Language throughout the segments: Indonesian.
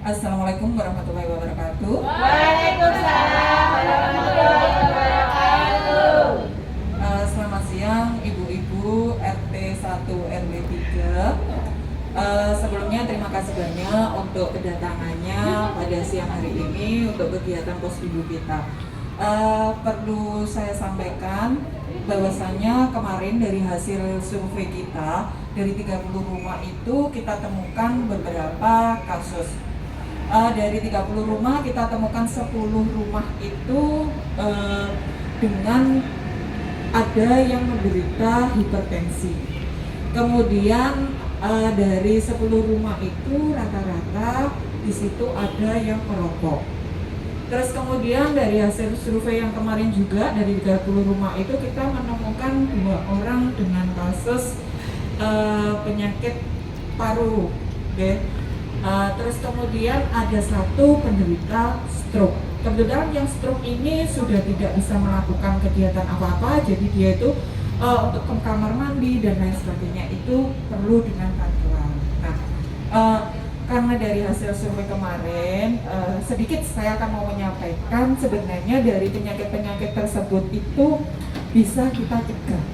Assalamualaikum warahmatullahi wabarakatuh. Waalaikumsalam warahmatullahi wabarakatuh. Selamat siang ibu-ibu RT 1 RW 3. Sebelumnya terima kasih banyak untuk kedatangannya pada siang hari ini untuk kegiatan Posyandu kita. Perlu saya sampaikan bahwasannya kemarin dari hasil survei kita dari 30 rumah itu kita temukan beberapa kasus. Dari 30 rumah kita temukan 10 rumah itu dengan ada yang menderita hipertensi. Kemudian dari 10 rumah itu rata-rata di situ ada yang merokok. Terus kemudian dari hasil survei yang kemarin juga dari 30 rumah itu kita menemukan 2 orang dengan kasus penyakit paru, okay? Terus kemudian ada 1 penderita stroke. Kebetulan yang stroke ini sudah tidak bisa melakukan kegiatan apa-apa, jadi dia itu untuk ke kamar mandi dan lain sebagainya itu perlu dengan bantuan. Nah, karena dari hasil survei kemarin, sedikit saya akan mau menyampaikan sebenarnya dari penyakit-penyakit tersebut itu bisa kita cegah.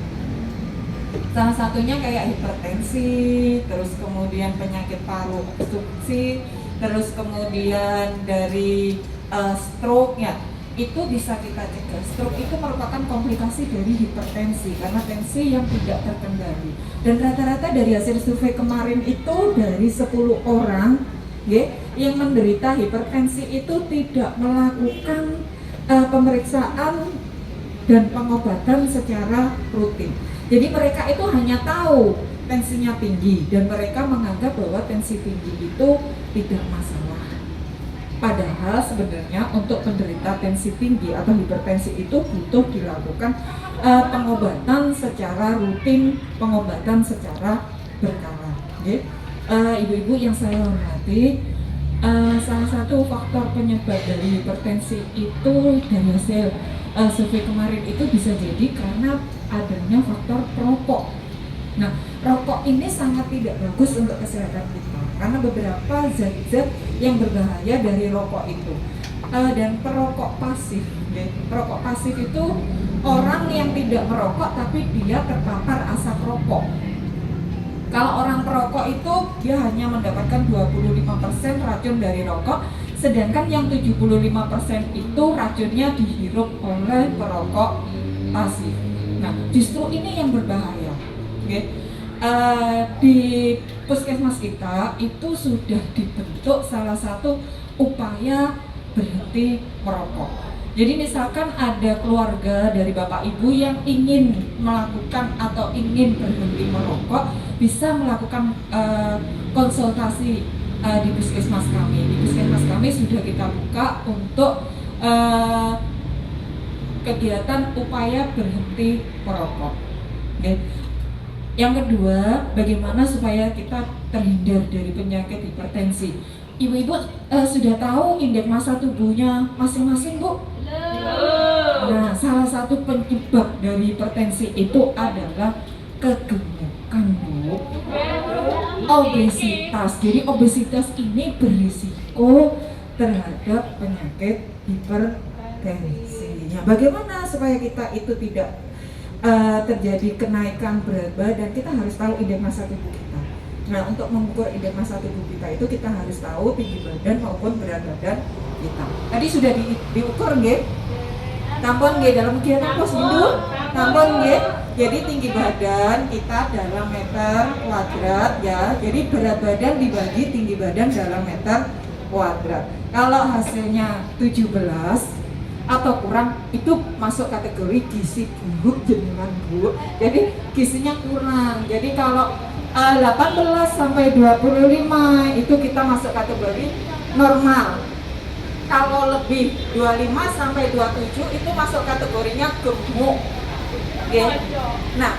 Salah satunya kayak hipertensi, terus kemudian penyakit paru obstruksi, terus kemudian dari stroke ya, itu bisa kita cegah. Stroke itu merupakan komplikasi dari hipertensi karena tensi yang tidak terkendali. Dan rata-rata dari hasil survei kemarin itu dari 10 orang yang menderita hipertensi itu tidak melakukan pemeriksaan dan pengobatan secara rutin. Jadi mereka itu hanya tahu tensinya tinggi dan mereka menganggap bahwa tensi tinggi itu tidak masalah. Padahal sebenarnya untuk penderita tensi tinggi atau hipertensi itu butuh dilakukan pengobatan secara rutin, pengobatan secara berkala. Ibu-ibu yang saya hormati, salah satu faktor penyebab dari hipertensi itu dari hasil survei kemarin itu bisa jadi karena adanya faktor perokok. Nah, rokok ini sangat tidak bagus untuk kesehatan kita karena beberapa zat-zat yang berbahaya dari rokok itu. Dan perokok pasif, perokok pasif itu orang yang tidak merokok tapi dia terpapar asap rokok. Kalau orang perokok itu dia hanya mendapatkan 25% racun dari rokok, sedangkan yang 75% itu racunnya dihirup oleh perokok pasif. Nah, justru ini yang berbahaya. Di puskesmas kita itu sudah dibentuk salah satu upaya berhenti merokok. Jadi misalkan ada keluarga dari bapak ibu yang ingin melakukan atau ingin berhenti merokok, bisa melakukan konsultasi di puskesmas kami. Di puskesmas kami sudah kita buka untuk kegiatan upaya berhenti merokok. Yang kedua, bagaimana supaya kita terhindar dari penyakit hipertensi? Ibu-ibu sudah tahu indeks massa tubuhnya masing-masing, Bu? Nah, salah satu penyebab dari hipertensi itu adalah kegemukan, Bu. Obesitas. Jadi obesitas ini berisiko terhadap penyakit hipertensi. Nah, bagaimana supaya kita itu tidak terjadi kenaikan berat badan? Kita harus tahu indeks massa tubuh kita. Nah, untuk mengukur indeks massa tubuh kita itu kita harus tahu tinggi badan maupun berat badan kita. Tadi sudah diukur nggih? Tampon nggih dalam kegiatan Posyandu? Tampon nggih. Jadi tinggi badan kita dalam meter kuadrat ya. Jadi berat badan dibagi tinggi badan dalam meter kuadrat. Kalau hasilnya 17 atau kurang itu masuk kategori gizi buruk jenengan, Bu. Jadi gizinya kurang. Jadi kalau 18 sampai 25 itu kita masuk kategori normal. Kalau lebih 25 sampai 27 itu masuk kategorinya gemuk. Nah,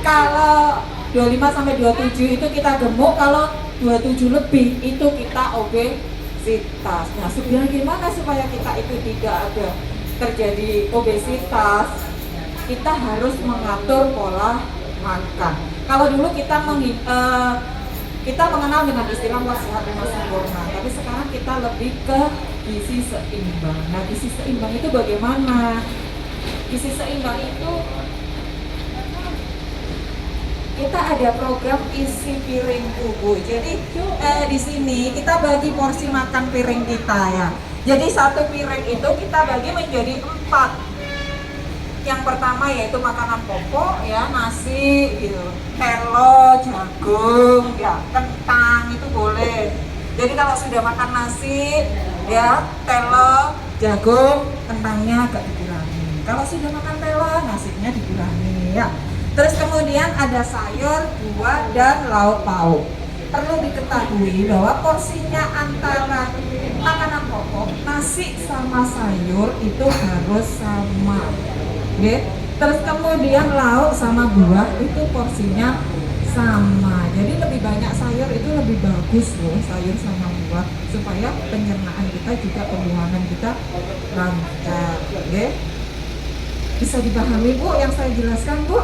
kalau 25 sampai 27 itu kita gemuk, kalau 27 lebih itu kita obesitas. Nah, sebenarnya gimana supaya kita itu tidak ada terjadi obesitas? Kita harus mengatur pola makan. Kalau dulu kita Kita mengenal dengan istilah wasiat lima sempurna, tapi sekarang kita lebih ke gizi seimbang. Nah, gizi seimbang itu bagaimana? Gizi seimbang itu kita ada program isi piring Bu. Jadi di sini kita bagi porsi makan piring kita ya. Jadi satu piring itu kita bagi menjadi 4. Yang pertama yaitu makanan pokok ya, nasi gitu, telo, jagung, ya kentang itu boleh. Jadi kalau sudah makan nasi ya, telo, jagung, kentangnya agak dikurangi. Kalau sudah makan telo, nasinya dikurangi ya. Terus kemudian ada sayur, buah, dan lauk pauk. Perlu diketahui bahwa porsinya antara makanan pokok, nasi sama sayur itu harus sama. Oke. Terus kemudian lauk sama buah itu porsinya sama. Jadi lebih banyak sayur itu lebih bagus loh, sayur sama buah, supaya pencernaan kita juga, pembuangan kita lancar. Oke. Bisa dipahami Bu yang saya jelaskan Bu?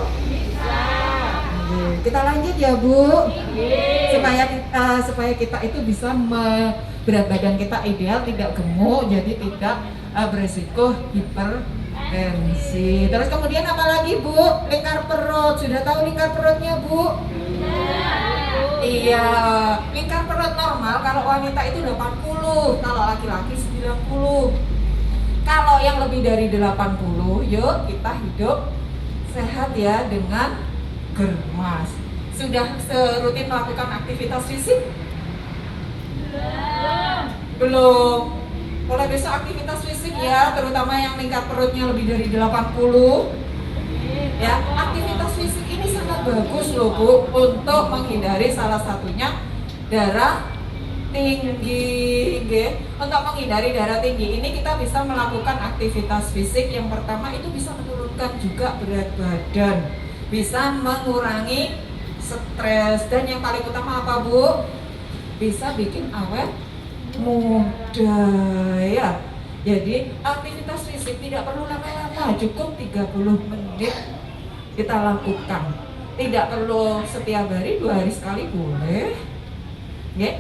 Kita lanjut ya Bu, supaya kita itu bisa berat badan kita ideal, tidak gemuk, jadi tidak beresiko hipertensi. Terus kemudian apa lagi Bu? Lingkar perut. Sudah tahu lingkar perutnya Bu? Iya, lingkar perut normal kalau wanita itu 80, kalau laki-laki 90. Kalau yang lebih dari 80, yuk kita hidup sehat ya dengan germas. Sudah serutin melakukan aktivitas fisik? Belum. Mulai besok aktivitas fisik ya, terutama yang lingkar perutnya lebih dari 80. Ya, aktivitas fisik ini sangat bagus loh Bu, untuk menghindari salah satunya darah tinggi. Untuk menghindari darah tinggi ini kita bisa melakukan aktivitas fisik. Yang pertama itu bisa menurunkan juga berat badan, bisa mengurangi stres, dan yang paling utama apa Bu? Bisa bikin awet muda ya. Jadi aktivitas fisik tidak perlu lama-lama, cukup 30 menit kita lakukan. Tidak perlu setiap hari, 2 hari sekali boleh. Oke.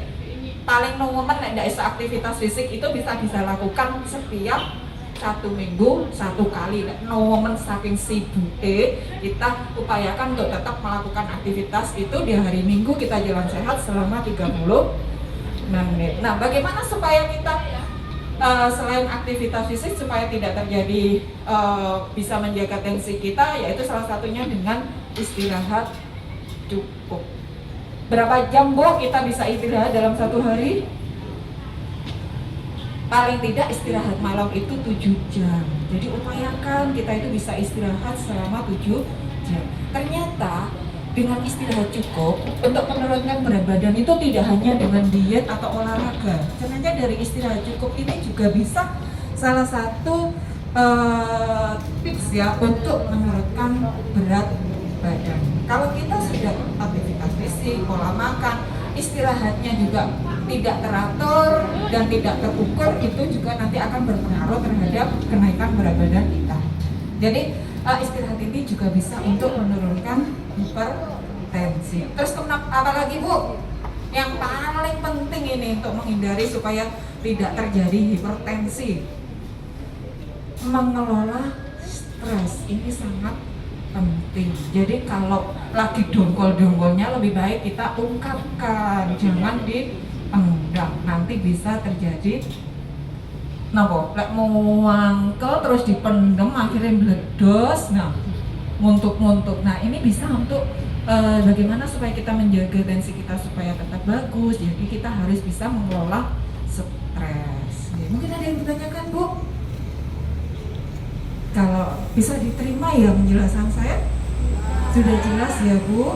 Paling momen tidak bisa aktivitas fisik itu bisa lakukan setiap 1 minggu 1 kali. Momen saking sibuknya kita upayakan untuk tetap melakukan aktivitas itu di hari Minggu. Kita jalan sehat selama 30 menit. Nah, bagaimana supaya kita selain aktivitas fisik supaya tidak terjadi bisa menjaga tensi kita, yaitu salah satunya dengan istirahat cukup. Berapa jam Bu kita bisa istirahat dalam 1 hari? Paling tidak istirahat malam itu 7 jam. Jadi upayakan kita itu bisa istirahat selama 7 jam. Ternyata dengan istirahat cukup untuk menurunkan berat badan itu tidak hanya dengan diet atau olahraga. Ternyata dari istirahat cukup ini juga bisa salah satu tips ya untuk menurunkan berat badan. Kalau kita sudah aktivitas fisik, pola makan, istirahatnya juga tidak teratur dan tidak terukur, itu juga nanti akan berpengaruh terhadap kenaikan berat badan kita. Jadi istirahat ini juga bisa untuk menurunkan hipertensi. Terus apa lagi Bu? Yang paling penting ini untuk menghindari supaya tidak terjadi hipertensi, mengelola stres ini sangat penting. Jadi kalau lagi dongkol-dongkolnya lebih baik kita ungkapkan, jangan dipendam. Nanti bisa terjadi mau wangkel terus dipendem akhirnya meledos, nguntuk-nguntuk. Nah, ini bisa untuk bagaimana supaya kita menjaga tensi kita supaya tetap bagus. Jadi kita harus bisa mengelola stres. Mungkin ada yang ditanyakan Bu? Kalau bisa diterima ya penjelasan saya? Sudah jelas ya Bu?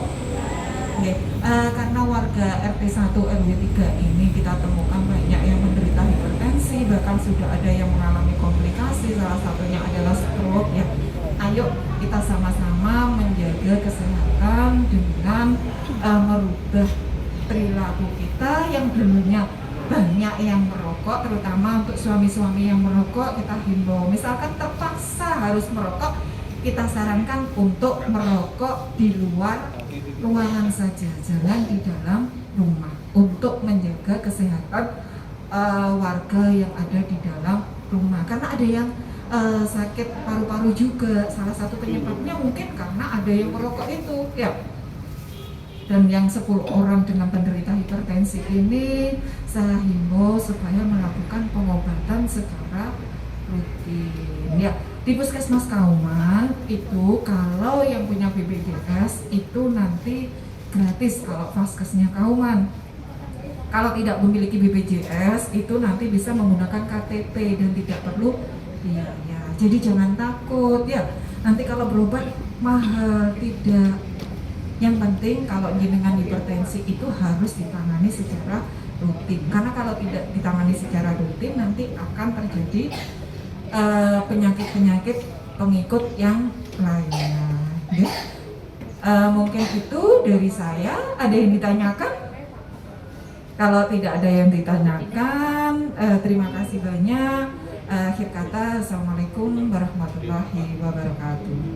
Karena warga RT 1 RW 3 ini kita temukan banyak yang menderita hipertensi, bahkan sudah ada yang mengalami komplikasi, salah satunya adalah stroke ya. Ayo kita sama-sama menjaga kesehatan dengan merubah perilaku kita yang dulunya banyak yang merokok, terutama untuk suami-suami yang merokok kita himbau, misalkan terpaksa harus merokok, kita sarankan untuk merokok di luar ruangan saja, jangan di dalam rumah untuk menjaga kesehatan warga yang ada di dalam rumah. Karena ada yang sakit paru-paru juga, salah satu penyebabnya mungkin karena ada yang merokok itu ya. Dan yang 10 orang dengan penderita hipertensi ini saya himbau supaya melakukan pengobatan secara rutin ya. Di Puskesmas Kauman itu kalau yang punya BPJS itu nanti gratis kalau Vaskesnya Kauman. Kalau tidak memiliki BPJS itu nanti bisa menggunakan KTP dan tidak perlu biaya. Jadi jangan takut ya. Nanti kalau berobat mahal tidak. Yang penting kalau jenengan hipertensi itu harus ditangani secara rutin. Karena kalau tidak ditangani secara rutin nanti akan terjadi penyakit-penyakit pengikut yang lainnya. Ya. Mungkin itu dari saya. Ada yang ditanyakan? Kalau tidak ada yang ditanyakan, terima kasih banyak. Akhir kata, Assalamualaikum warahmatullahi wabarakatuh.